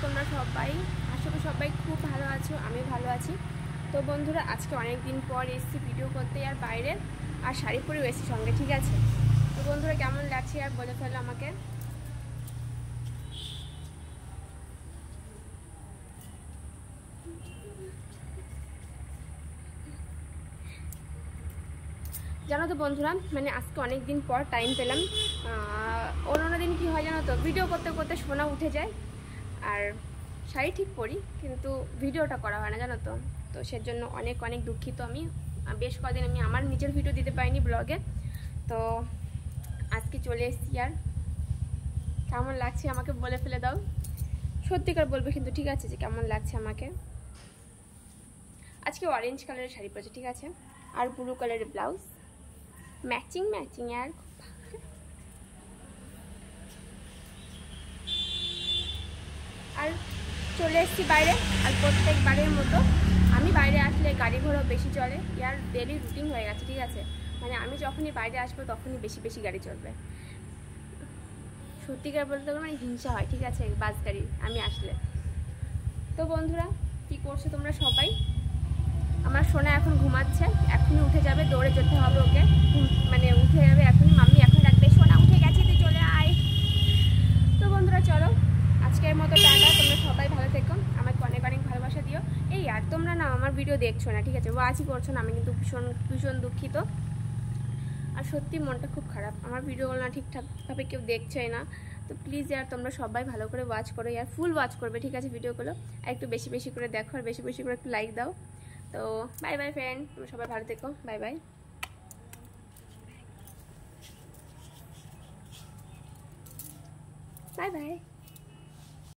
তোমরা সবাই? আশা করি সবাই খুব ভালো আছো, আমি ভালো আছি। তো বন্ধুরা, আজকে অনেক দিন পর এসেছি ভিডিও করতে, আর বাইরের আর শাড়ি পরেও এসেছি সঙ্গে, ঠিক আছে? তো বন্ধুরা, কেমন লাগছে আর বলে ফেলো আমাকে। জানো তো বন্ধুরা, মানে আজকে অনেক দিন পর টাইম পেলাম। অন্য দিন কি হয় জানো তো, ভিডিও করতে করতে শোনা উঠে যায়, আর শাড়ি ঠিক পরি কিন্তু ভিডিওটা করা হয় না, জানো তো। তো সেজন্য অনেক অনেক দুঃখিত আমি। বেশ কদিন আমি আমার নিজের ভিডিও দিতে পারিনি ব্লগে। তো আজকে চলে এসেছি। আর কেমন লাগছে আমাকে বলে ফেলে দাও, সত্যিকার বলবে কিন্তু, ঠিক আছে, যে কেমন লাগছে আমাকে। আজকে অরেঞ্জ কালারের শাড়ি পরেছে, ঠিক আছে, আর ব্লু কালারের ব্লাউজ, ম্যাচিং ম্যাচিং। আর আর চলে এসেছি বাইরে। আর প্রত্যেকবারের মতো আমি বাইরে আসলে গাড়ি ঘোড়া বেশি চলে, ইয়ার ডেলি রুটিন হয়ে গেছে, ঠিক আছে। মানে আমি যখনই বাইরে আসবো তখনই বেশি বেশি গাড়ি চলবে। সত্যিকার বলতে গেলে মানে হিংসা হয়, ঠিক আছে, বাস গাড়ি আমি আসলে। তো বন্ধুরা, কি করছো তোমরা সবাই? আমার সোনা এখন ঘুমাচ্ছে, এখনই উঠে যাবে, দৌড়ে যেতে হবে ওকে, মানে উঠে যাবে এখনই। মাম্মি এখন রাখবে, সোনা উঠে গেছে, তুই চলে আয়। তো বন্ধুরা চলো, আজকের মতো টাটা। তোমরা সবাই ভালো থেকো, আমাকে অনেক অনেক ভালোবাসা দিও। এই আর তোমরা না আমার ভিডিও দেখছো না, ঠিক আছে, ওয়াচই করছো না, আমি কিন্তু ভীষণ ভীষণ দুঃখিত। আর সত্যি মনটা খুব খারাপ, আমার ভিডিওগুলো না ঠিকঠাকভাবে কেউ দেখছেই না। তো প্লিজ ইয়ার তোমরা সবাই ভালো করে ওয়াচ করো, ইয়ার ফুল ওয়াচ করবে, ঠিক আছে, ভিডিওগুলো। আর একটু বেশি বেশি করে দেখো, আর বেশি বেশি করে একটু লাইক দাও। তো বাই বাই ফ্রেন্ড, তোমরা সবাই ভালো থেকো, বাই বাই। Bye bye.